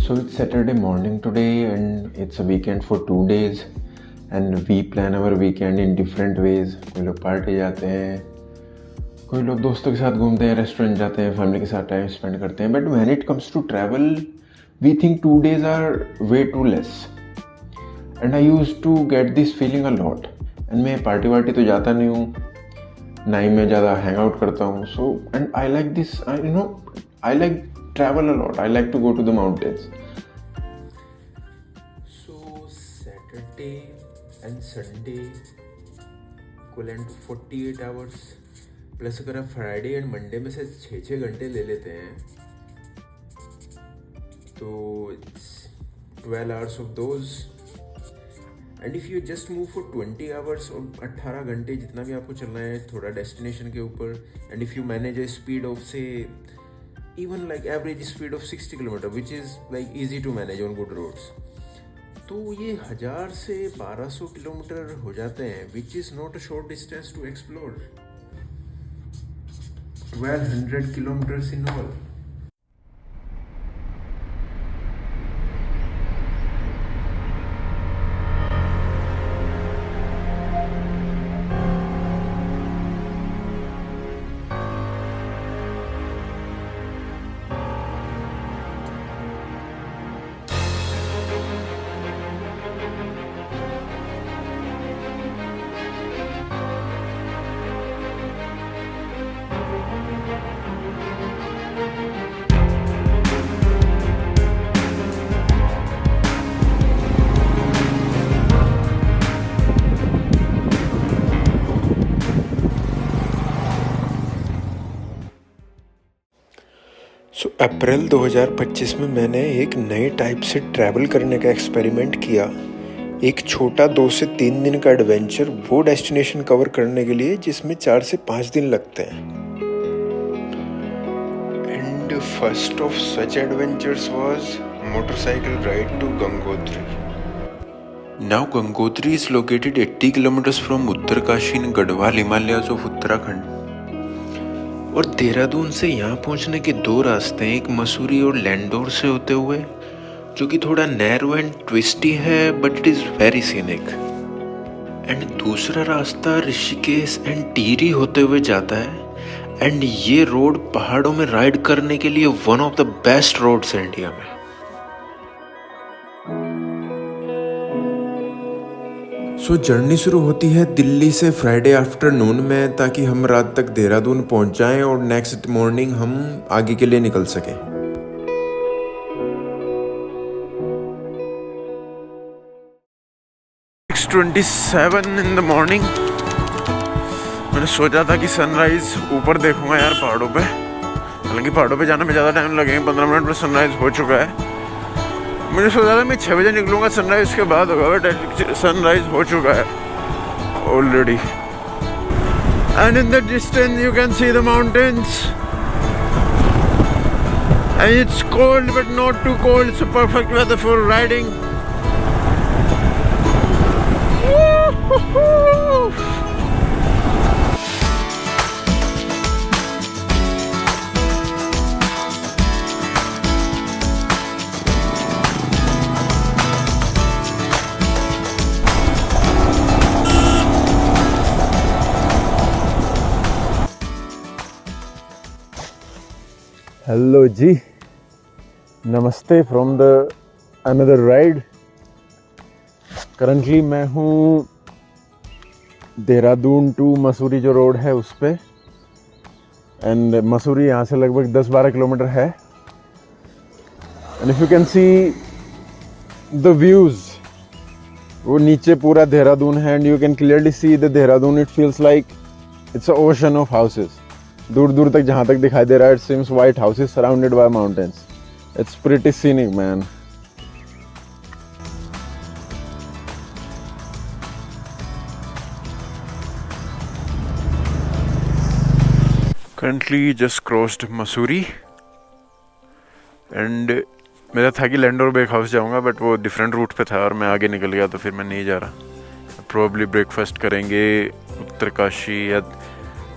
So it's Saturday morning today and it's a weekend for 2 days and we plan our weekend in different ways. कोई लोग party जाते हैं, कोई लोग दोस्तों के साथ घूमते हैं, रेस्टोरेंट जाते हैं, फैमिली के साथ टाइम स्पेंड करते हैं. But when it comes to travel we think 2 days are way too less and I use to get this feeling a lot. And मैं पार्टी वार्टी तो जाता नहीं हूँ, ना ही मैं ज़्यादा हैंग आउट करता हूँ. So and I like this, I like travel a lot. I like to go to the mountains. So Saturday and Sunday equivalent to 48 hours plus अगर आप फ्राइडे एंड मंडे में से 6 घंटे ले लेते हैं तो it's 12 hours of those. And if you just move for 20 hours और 18 घंटे जितना भी आपको चलना है थोड़ा डेस्टिनेशन के ऊपर, and if you manage A speed of से even like average speed of 60 km which is like easy to manage on good roads, तो ये 1000 से 1200 किलोमीटर हो जाते हैं which is not a short distance to explore. 1200 kilometers in all. सो अप्रैल 2025 में मैंने एक नए टाइप से ट्रैवल करने का एक्सपेरिमेंट किया. एक छोटा 2 से 3 दिन का एडवेंचर वो डेस्टिनेशन कवर करने के लिए जिसमें 4 से 5 दिन लगते हैं. And first of such adventures was motorcycle ride to Gangotri. Now Gangotri is located 80 kilometres from Uttarkashi in Garhwal Himalayas of Uttarakhand. और देहरादून से यहाँ पहुँचने के 2 रास्ते हैं, एक मसूरी और लैंडोर से होते हुए, जो कि थोड़ा नैरो एंड ट्विस्टी है but it is very scenic. And दूसरा रास्ता ऋषिकेश एंड टिहरी होते हुए जाता है. एंड ये रोड पहाड़ों में राइड करने के लिए one of the best roads है इंडिया में. सो जर्नी शुरू होती है दिल्ली से फ्राइडे आफ्टरनून में, ताकि हम रात तक देहरादून पहुंच जाएं और नेक्स्ट मॉर्निंग हम आगे के लिए निकल सकें. It's 27 in the morning. मैंने सोचा था कि सनराइज ऊपर देखूंगा यार पहाड़ों पे, हालांकि पहाड़ों पे जाने में ज़्यादा टाइम लगेगा, 15 मिनट में सनराइज हो चुका है. मैंने सोचा था मैं 6 बजे निकलूँगा, सनराइज़ के बाद होगा, बट सनराइज़ हो चुका है already. And in the distance you can see the mountains and it's cold but not too cold. It's a perfect weather for riding. Hello ji, नमस्ते from the another ride. Currently मैं हूँ Dehradun to Mussoorie जो road है उस पे. And Mussoorie यहाँ से लगभग 10-12 किलोमीटर है. And if you can see the views, वो नीचे पूरा देहरादून है and you can clearly see the Dehradun. It feels like it's a ocean of houses. दूर दूर तक जहाँ तक दिखाई दे रहा है, it seems white houses surrounded by mountains. It's pretty scenic man. Currently just crossed Mussoorie and मेरा था कि लैंडोर बेक हाउस जाऊँगा, बट वो डिफरेंट रूट पे था और मैं आगे निकल गया, तो फिर मैं नहीं जा रहा. प्रोबेबली ब्रेकफास्ट करेंगे उत्तरकाशी या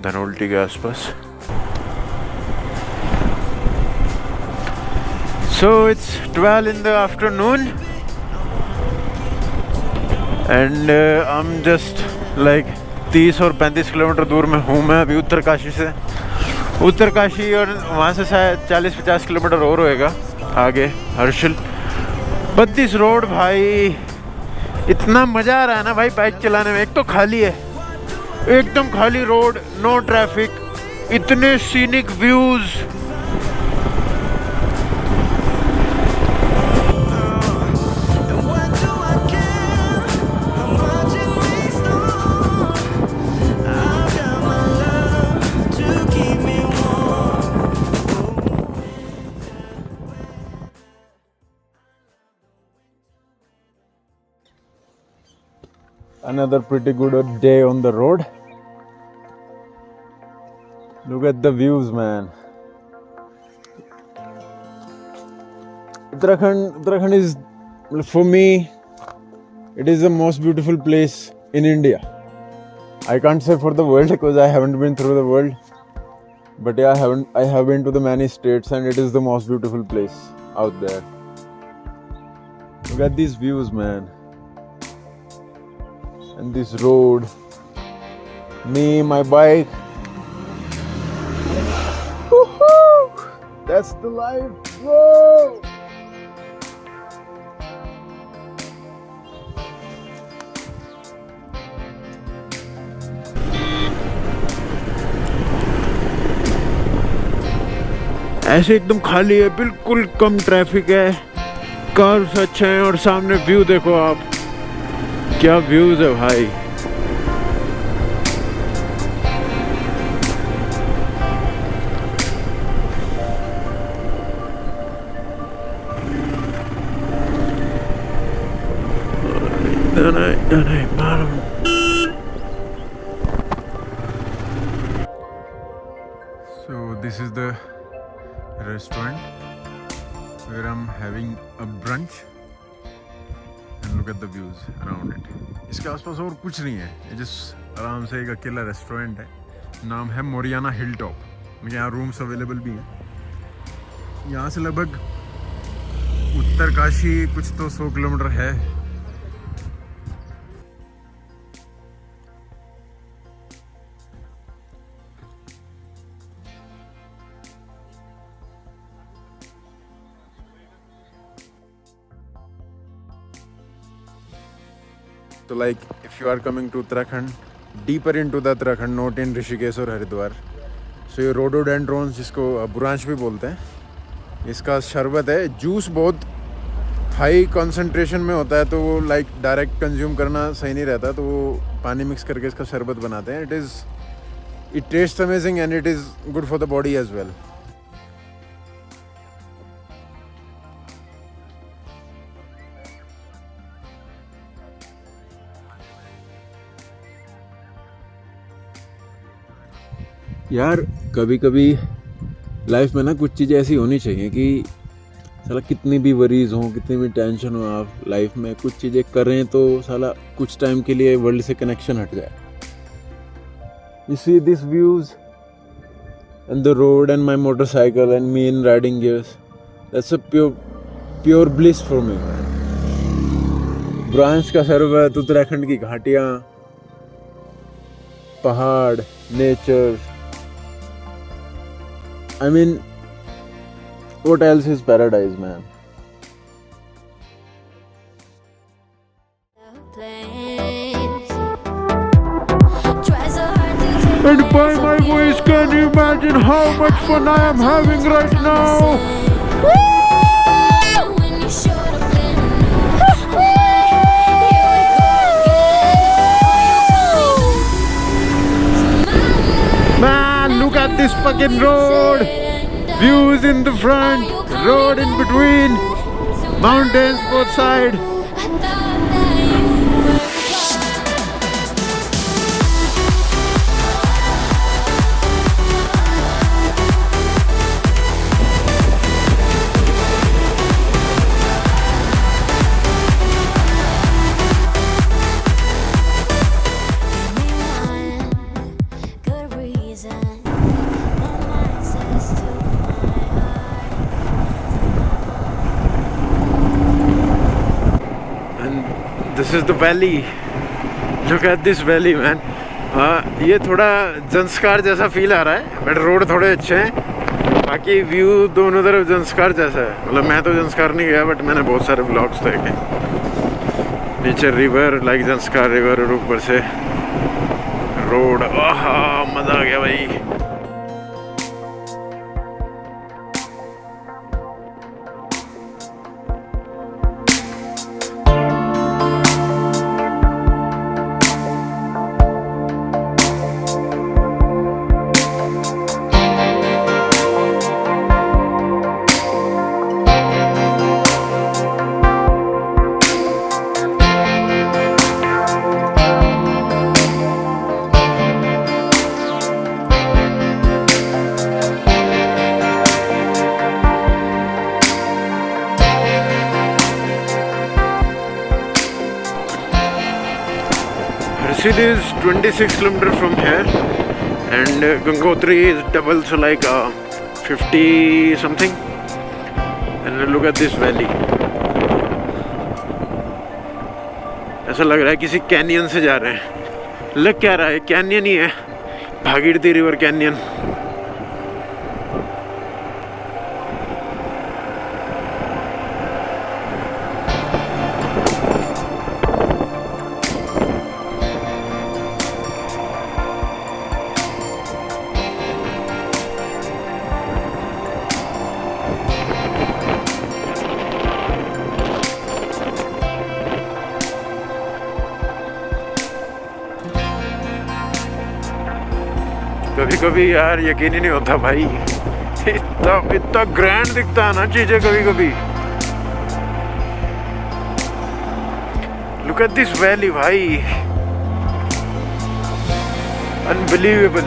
धनोल्टी के आसपास. So it's 12 in the afternoon and I'm just like 30 और 35 किलोमीटर दूर में हूँ मैं अभी उत्तरकाशी से। उत्तरकाशी और वहाँ से शायद 40-50 किलोमीटर और होएगा आगे हर्षिल। बट दिस रोड भाई इतना मज़ा आ रहा है ना भाई बाइक चलाने में। एक तो खाली है, एकदम खाली रोड, नो ट्रैफिक, इतने scenic views. Another pretty good day on the road. Look at the views, man. Uttarakhand is, for me, it is the most beautiful place in India. I can't say for the world because I haven't been through the world, but yeah, I have been to the many states and it is the most beautiful place out there. Look at these views, man. And this road, me, my bike. Woohoo! That's the life, bro. ऐसे एकदम खाली है, बिल्कुल कम traffic है, cars अच्छे हैं और सामने व्यू देखो आप, क्या व्यूज है भाई। So this is the restaurant where I'm having a brunch. Look at the views around it. इसके आसपास और कुछ नहीं है, ये जस्ट आराम से एक अकेला रेस्टोरेंट है। नाम है मोरियाना हिल टॉप। यहाँ रूम्स अवेलेबल भी हैं। यहाँ से लगभग उत्तरकाशी कुछ तो 100 किलोमीटर है। So like if you are coming to Uttarakhand, deeper into the Uttarakhand, not in Rishikesh और हरिद्वार, so ये rhododendrons जिसको बुरांश भी बोलते हैं, इसका शरबत है। जूस बहुत हाई कंसंट्रेशन में होता है तो वो लाइक डायरेक्ट कंज्यूम करना सही नहीं रहता, तो वो पानी मिक्स करके इसका शरबत बनाते हैं। It taste amazing and it is good for the body as well. यार कभी कभी लाइफ में ना कुछ चीज़ें ऐसी होनी चाहिए कि साला कितनी भी वरीज हो, कितनी भी टेंशन हो, आप लाइफ में कुछ चीज़ें करें तो साला कुछ टाइम के लिए वर्ल्ड से कनेक्शन हट जाए। You see this views and the road and my motorcycle and me in riding gears, that's a pure bliss for me. Branch का शरबत, उत्तराखंड की घाटियाँ, पहाड़, nature, I mean, what else is paradise, man? And by my voice, can you imagine how much fun I am having right now? Man, look at this fucking road. Views in the front, road in between, mountains both sides. reason. My mind says to my heart, this is the valley, look at this valley man. ये थोड़ा जंस्कार जैसा feel आ रहा है, but road थोड़े अच्छे हैं। बाकी view दोनों तरफ जंस्कार जैसा है। मतलब मैं तो जंस्कार नहीं गया, बट मैंने बहुत सारे ब्लॉग्स देखे। नीचे रिवर लाइक जंस्कार रिवर और ऊपर से रोड। आहा मज़ा आ गया भाई। Harshil is 26 kilometers from here, and Gangotri is double, so like 50 something. And look at this valley. ऐसा लग रहा है किसी कैनियन से जा रहे हैं। लग क्या रहा है, कैनियन ही है, भागीरथी रिवर कैनियन। कभी कभी यार यकीन ही नहीं होता भाई, इतना ग्रैंड दिखता है ना चीजें कभी कभी। लुक एट दिस वैली भाई, unbelievable.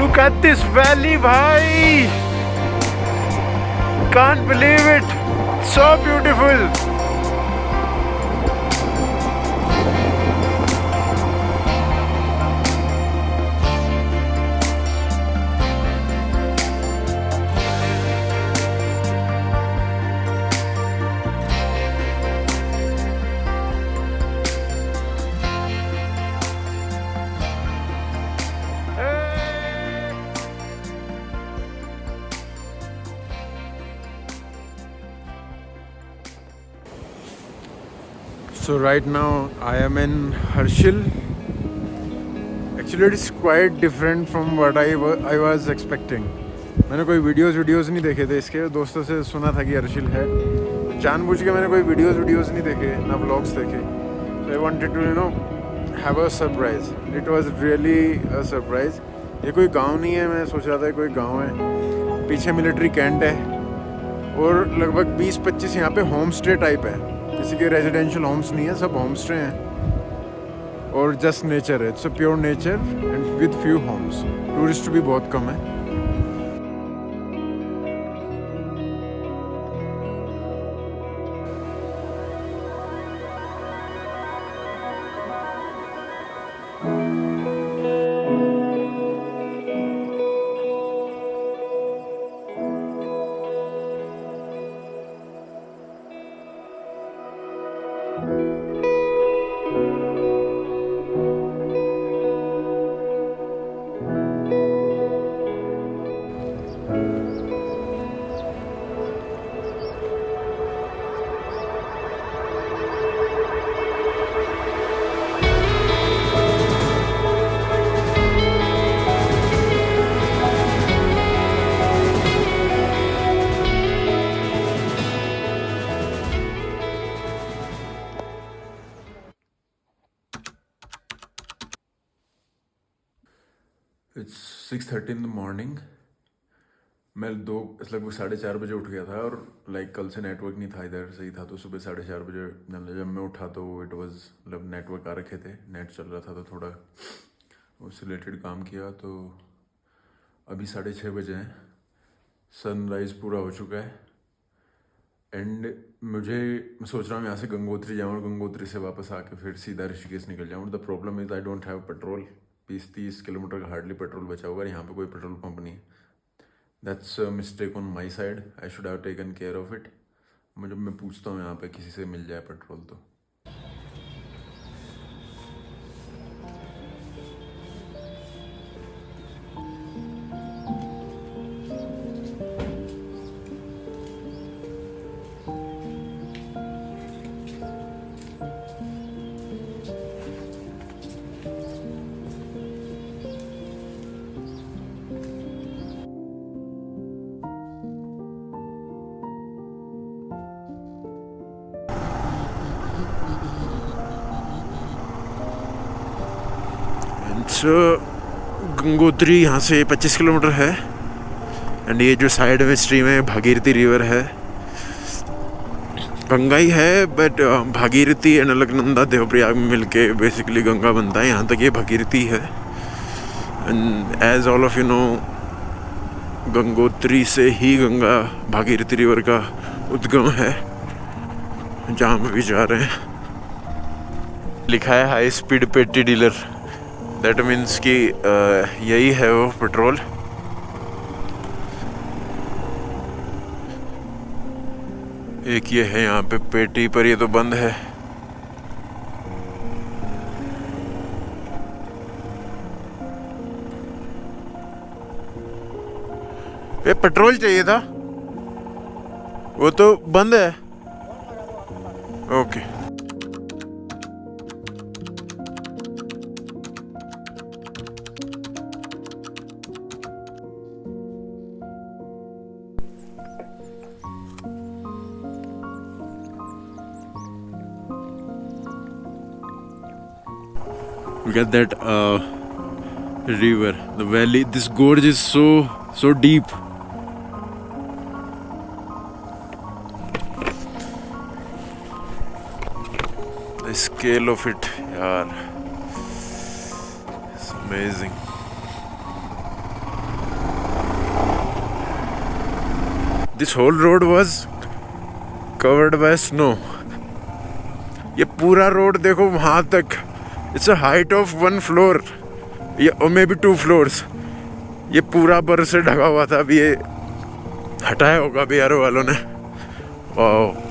Look at this valley भाई, can't believe it, so beautiful. So right now I am in Harshil. Actually it is quite different from what I was expecting. मैंने कोई videos नहीं देखे थे इसके, दोस्तों से सुना था कि हर्षिल है। जानबूझ के मैंने कोई वीडियोस नहीं देखे, ना व्लॉग्स देखे। So I wanted to have a surprise. It was really a surprise. ये कोई गांव नहीं है, मैं सोच रहा था कोई गांव है। पीछे मिलिट्री कैंट है और लगभग 20-25 यहाँ पे होम स्टे टाइप है। किसी के रेजिडेंशियल होम्स नहीं है, सब होम स्टे हैं और जस्ट नेचर है। It's a pure nature and with few homes. Tourist भी बहुत कम है। It's 6:30 in the morning. मैं लगभग 4:30 बजे उठ गया था और कल से नेटवर्क नहीं था इधर, सही था। तो सुबह 4:30 बजे जब मैं उठा तो इट वाज नेटवर्क आ रखे थे, नेट चल रहा था, तो थोड़ा उससे रिलेटेड काम किया। तो अभी 6:30 बजे हैं, सनराइज़ पूरा हो चुका है एंड मैं सोच रहा हूँ यहाँ से गंगोत्री जाऊँ और गंगोत्री से वापस आके फिर सीधा ऋषिकेश निकल जाऊँ। The problem is I don't have petrol, 20-30 kilometre का हार्डली पेट्रोल बचा होगा। यहाँ पे कोई पेट्रोल पंप नहीं है। That's a mistake on my side, I should have taken care of it. जब मैं पूछता हूँ यहाँ पे किसी से मिल जाए पेट्रोल तो। गंगोत्री यहाँ से 25 किलोमीटर है। एंड ये जो साइड में स्ट्रीम है भागीरथी रिवर है, गंगा ही है बट भागीरथी एंड अलकनंदा देवप्रयाग में मिलके बेसिकली गंगा बनता है। यहाँ तक ये भागीरथी है। And as all of you know, Gangotri से ही गंगा भागीरथी रिवर का उद्गम है, जहाँ पे भी जा रहे हैं। लिखा है high speed petri dealer, that means कि यही है वो पेट्रोल। एक ये है यहाँ पे पेटी, पर ये तो बंद है। ये पेट्रोल चाहिए था, वो तो बंद है। Okay look at that river, the valley. This gorge is so deep. The scale of it, yaar, it's amazing. This whole road was covered by snow. ये पूरा रोड देखो वहां तक, it's a height of 1 floor या may be 2 floors। ये पूरा बर्फ से ढका हुआ था, अभी ये हटाया होगा बिहार वालों ने। वाह,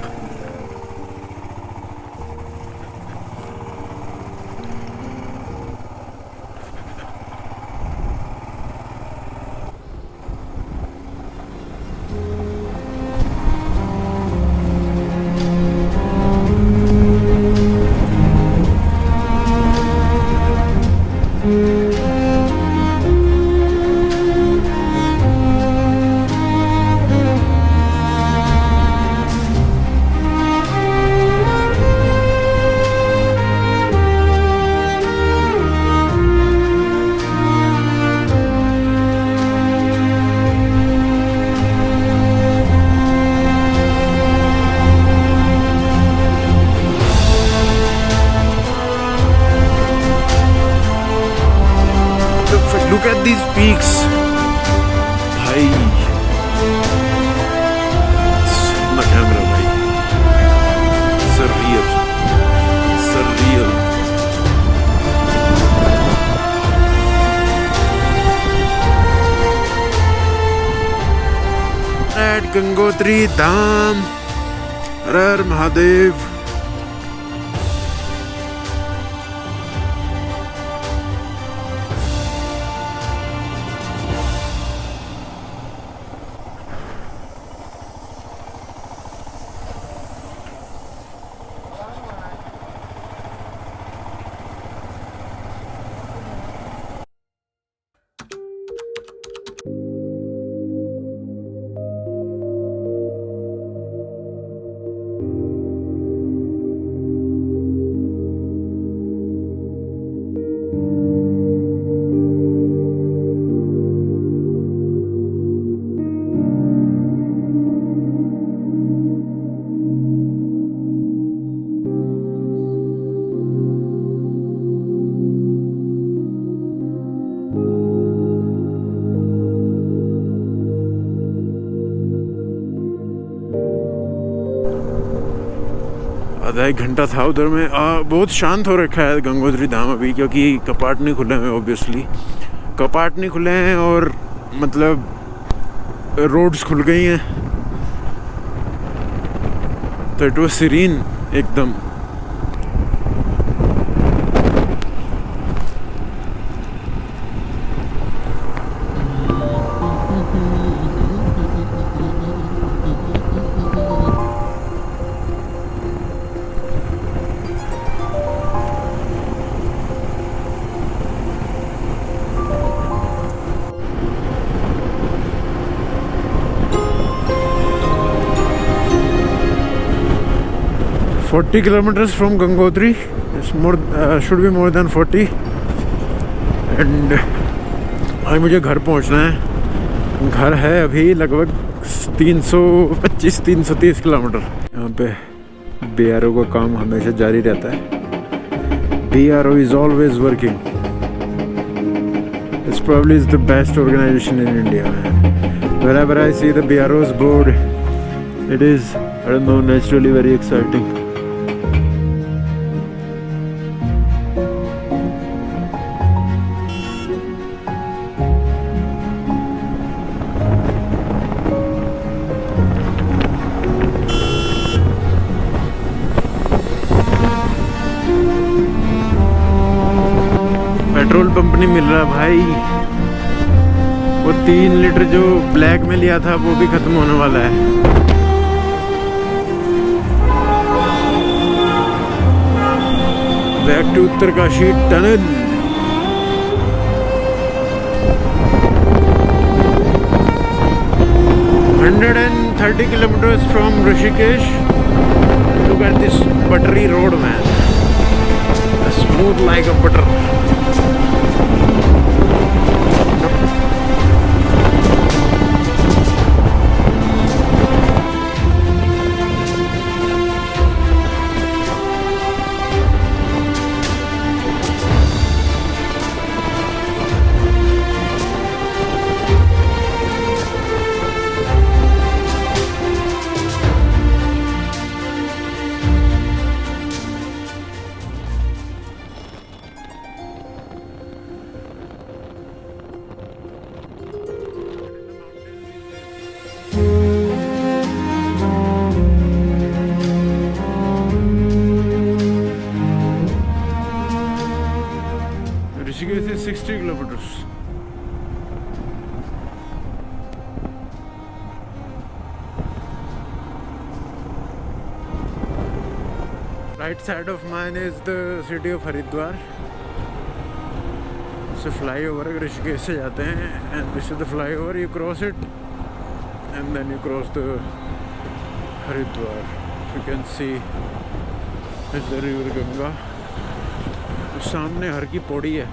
look at these peaks, भाई। ना कैमरा भाई, surreal, surreal। At गंगोत्री धाम, हर हर महादेव। आधा एक घंटा था उधर में। बहुत शांत हो रखा है गंगोत्री धाम अभी, क्योंकि कपाट नहीं खुले हैं। ऑब्वियसली कपाट नहीं खुले हैं और मतलब रोड्स खुल गई हैं, तो इट वाज सीरीन एकदम। Forty kilometers from Gangotri. It's more should be more than 40. And आज मुझे घर पहुंचना है। घर है अभी लगभग 325-330 किलोमीटर। यहाँ पे BRO का काम हमेशा जारी रहता है। BRO is always working. It's probably is the best organization in India, man. Wherever I see the BRO's board, it is, I don't know, naturally very exciting. Petrol pump नहीं मिल रहा भाई। वो 3 लीटर जो ब्लैक में लिया था वो भी खत्म होने वाला है। Back to Uttarkashi tunnel. 130 kilometers from Rishikesh. Look at this buttery road, man. Smooth like a butter. Rishikesh is 60 kilometers. Right side of mine is the city of Haridwar. It's a flyover. Rishikesh से जाते हैं, and this is the flyover. You cross it, and then you cross the Haridwar. You can see it's the river Ganga. सामने हर की पौड़ी है।